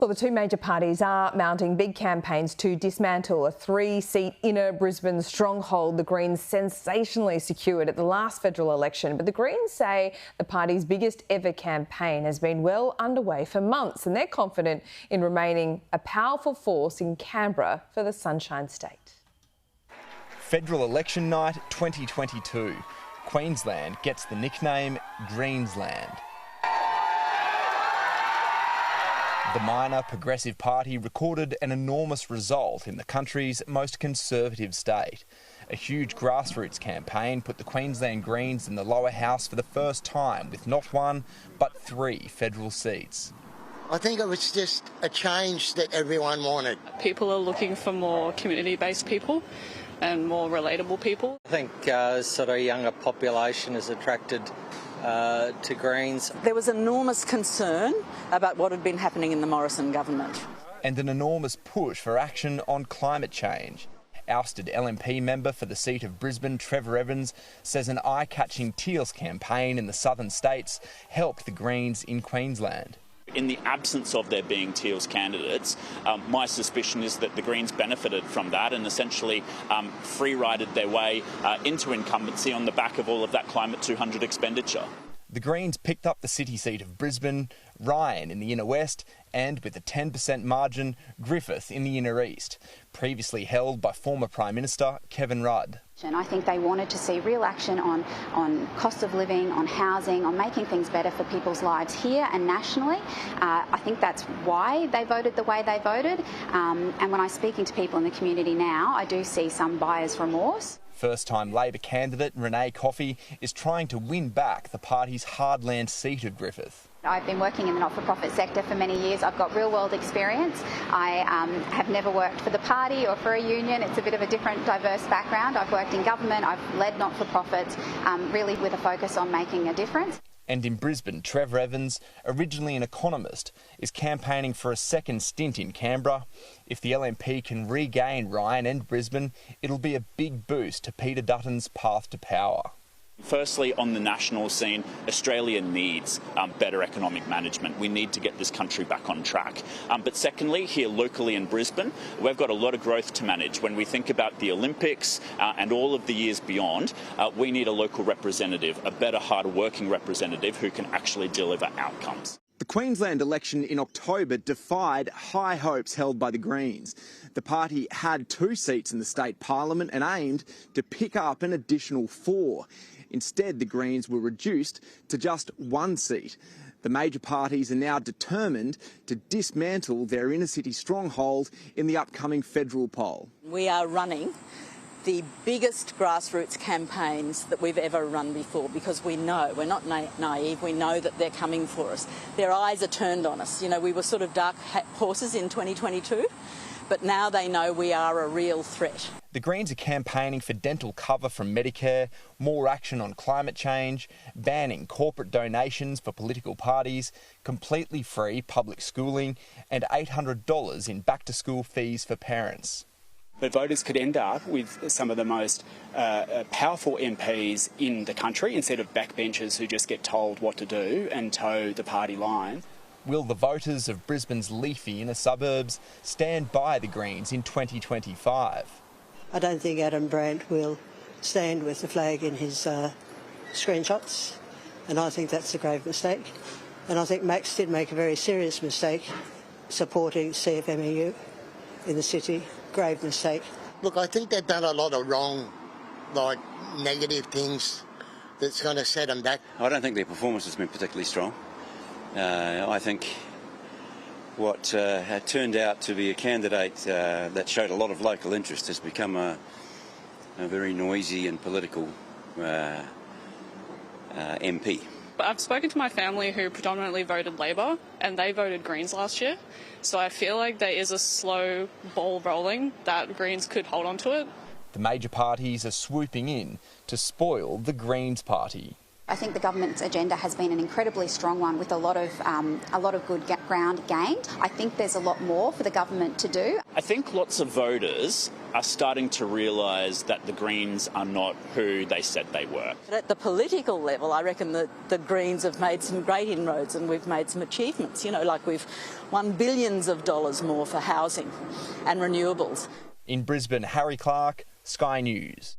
Well, the two major parties are mounting big campaigns to dismantle a 3-seat inner Brisbane stronghold the Greens sensationally secured at the last federal election. But the Greens say the party's biggest ever campaign has been well underway for months, and they're confident in remaining a powerful force in Canberra for the Sunshine State. Federal election night 2022. Queensland gets the nickname Greensland. The minor Progressive Party recorded an enormous result in the country's most conservative state. A huge grassroots campaign put the Queensland Greens in the lower house for the first time with not one, but 3 federal seats. I think it was just a change that everyone wanted. People are looking for more community-based people and more relatable people. I think sort of younger population is attracted to Greens. There was enormous concern about what had been happening in the Morrison government. And an enormous push for action on climate change. Ousted LNP member for the seat of Brisbane, Trevor Evans, says an eye-catching Teals campaign in the southern states helped the Greens in Queensland. In the absence of there being Teals candidates, my suspicion is that the Greens benefited from that and essentially free-rided their way into incumbency on the back of all of that Climate 200 expenditure. The Greens picked up the city seat of Brisbane, Ryan in the inner west, and with a 10% margin, Griffith in the inner east, previously held by former Prime Minister Kevin Rudd. And I think they wanted to see real action on cost of living, on housing, on making things better for people's lives here and nationally. I think that's why they voted the way they voted. And when I'm speaking to people in the community now, I do see some buyer's remorse. First-time Labor candidate Renee Coffey is trying to win back the party's hardland seat of Griffith. I've been working in the not-for-profit sector for many years. I've got real-world experience. I have never worked for the party or for a union. It's a bit of a different, diverse background. I've worked in government, I've led not-for-profits, really with a focus on making a difference. And in Brisbane, Trevor Evans, originally an economist, is campaigning for a second stint in Canberra. If the LNP can regain Ryan and Brisbane, it'll be a big boost to Peter Dutton's path to power. Firstly, on the national scene, Australia needs better economic management. We need to get this country back on track. But secondly, here locally in Brisbane, we've got a lot of growth to manage. When we think about the Olympics and all of the years beyond, we need a local representative, a better, harder working representative who can actually deliver outcomes. The Queensland election in October defied high hopes held by the Greens. The party had 2 seats in the state parliament and aimed to pick up an additional 4. Instead, the Greens were reduced to just 1 seat. The major parties are now determined to dismantle their inner-city stronghold in the upcoming federal poll. We are running the biggest grassroots campaigns that we've ever run before because we know, we're not naive, we know that they're coming for us. Their eyes are turned on us. You know, we were sort of dark horses in 2022, but now they know we are a real threat. The Greens are campaigning for dental cover from Medicare, more action on climate change, banning corporate donations for political parties, completely free public schooling, and $800 in back-to-school fees for parents. But voters could end up with some of the most powerful MPs in the country instead of backbenchers who just get told what to do and toe the party line. Will the voters of Brisbane's leafy inner suburbs stand by the Greens in 2025? I don't think Adam Brandt will stand with the flag in his screenshots, and I think that's a grave mistake. And I think Max did make a very serious mistake supporting CFMEU in the city. Grave mistake. Look, I think they've done a lot of wrong, negative things that's going to set them back. I don't think their performance has been particularly strong. I think what had turned out to be a candidate that showed a lot of local interest has become a very noisy and political MP. I've spoken to my family who predominantly voted Labor and they voted Greens last year. So I feel like there is a slow ball rolling that Greens could hold on to it. The major parties are swooping in to spoil the Greens party. I think the government's agenda has been an incredibly strong one with a lot of good ground gained. I think there's a lot more for the government to do. I think lots of voters are starting to realise that the Greens are not who they said they were. But at the political level, I reckon that the Greens have made some great inroads and we've made some achievements. You know, like we've won billions of dollars more for housing and renewables. In Brisbane, Harry Clark, Sky News.